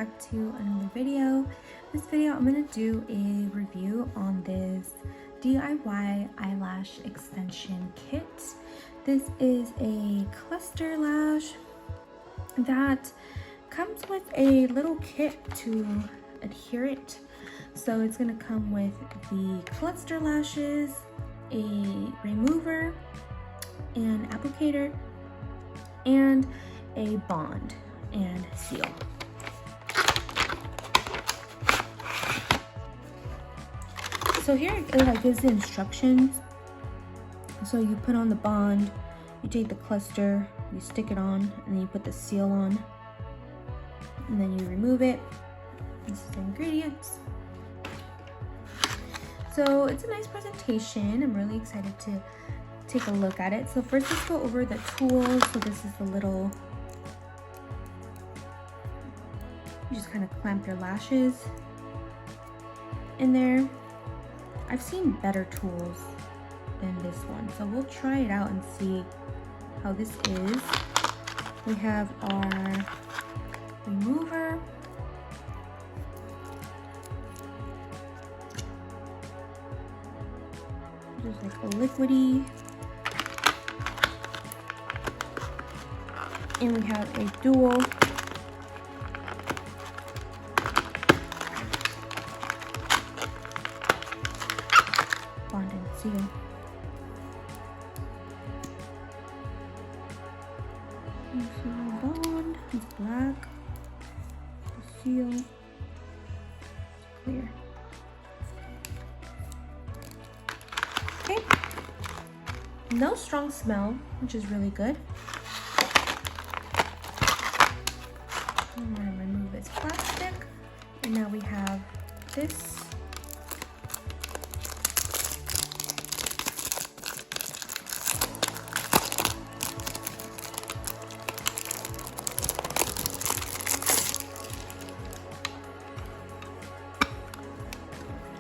back to another video. This video I'm going to do a review on this DIY eyelash extension kit. This is a cluster lash that comes with a little kit to adhere it. So it's going to come with the cluster lashes, a remover, an applicator, and a bond and seal. So here it gives the instructions. So you put on the bond, you take the cluster, you stick it on, and then you put the seal on, and then you remove it. This is the ingredients. So it's a nice presentation. I'm really excited to take a look at it. So first let's go over the tools. So this is the little, you just kind of clamp your lashes in there. I've seen better tools than this one, so we'll try it out and see how this is. We have our remover, just like a liquidy, and we have a dual bond and seal. This is our bond, it's black, the seal is clear. Okay, no strong smell, which is really good. I'm going to remove this plastic, and now we have this.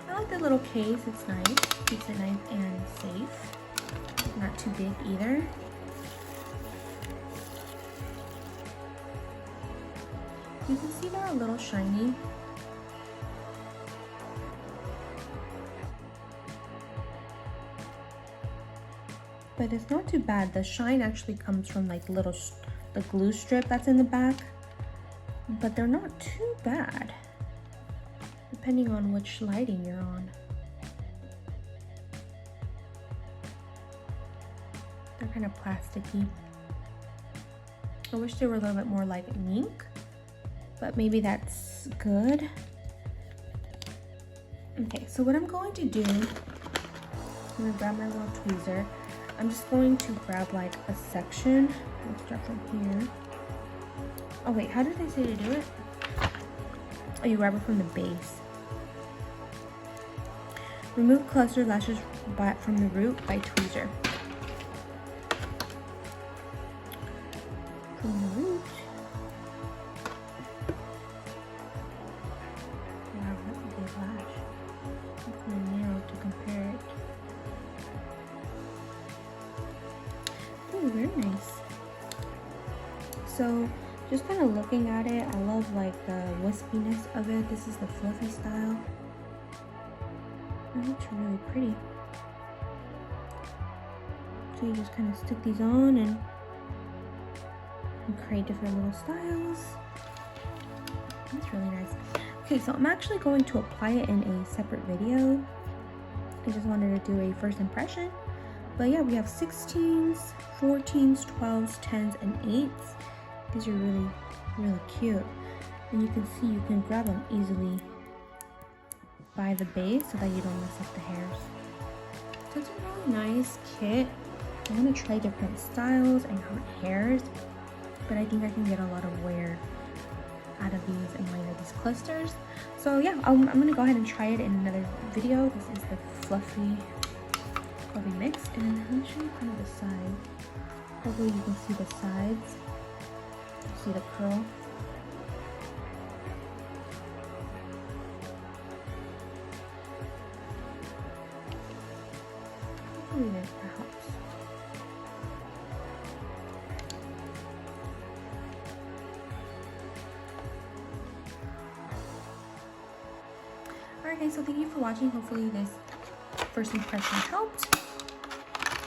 I like the little case, it's nice, keeps it nice and safe, not too big either. You can see they're a little shiny. But it's not too bad. The shine actually comes from like the glue strip that's in the back. But they're not too bad, depending on which lighting you're on. They're kind of plasticky. I wish they were a little bit more like ink, but maybe that's good. Okay, so what I'm going to do, I'm gonna grab my little tweezer. I'm just going to grab like a section. Let's start from here. Oh wait, how did they say to do it? Oh, you grab it from the base. Remove cluster lashes from the root by tweezer. From the root. Wow, that's a big lash. That's my nail to compare it. Ooh, very nice. So, just kind of looking at it, I love like the wispiness of it. This is the fluffy style. It looks really pretty. So you just kind of stick these on and create different little styles. It's really nice. Okay, so I'm actually going to apply it in a separate video. I just wanted to do a first impression. But yeah, we have 16s, 14s, 12s, 10s, and 8s. These are really, really cute. And you can see you can grab them easily by the base so that you don't mess up the hairs. So it's a really nice kit. I'm going to try different styles and hairs, but I think I can get a lot of wear out of these and light of these clusters. So yeah, I'm going to go ahead and try it in another video. This is the fluffy mix, and let me show you kind of the side. Hopefully you can see the sides. See the curl. Hopefully that helps. guys, so thank you for watching. Hopefully this first impression helped.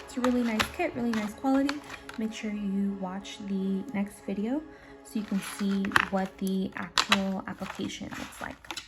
It's a really nice kit, really nice quality. Make sure you watch the next video so you can see what the actual application looks like.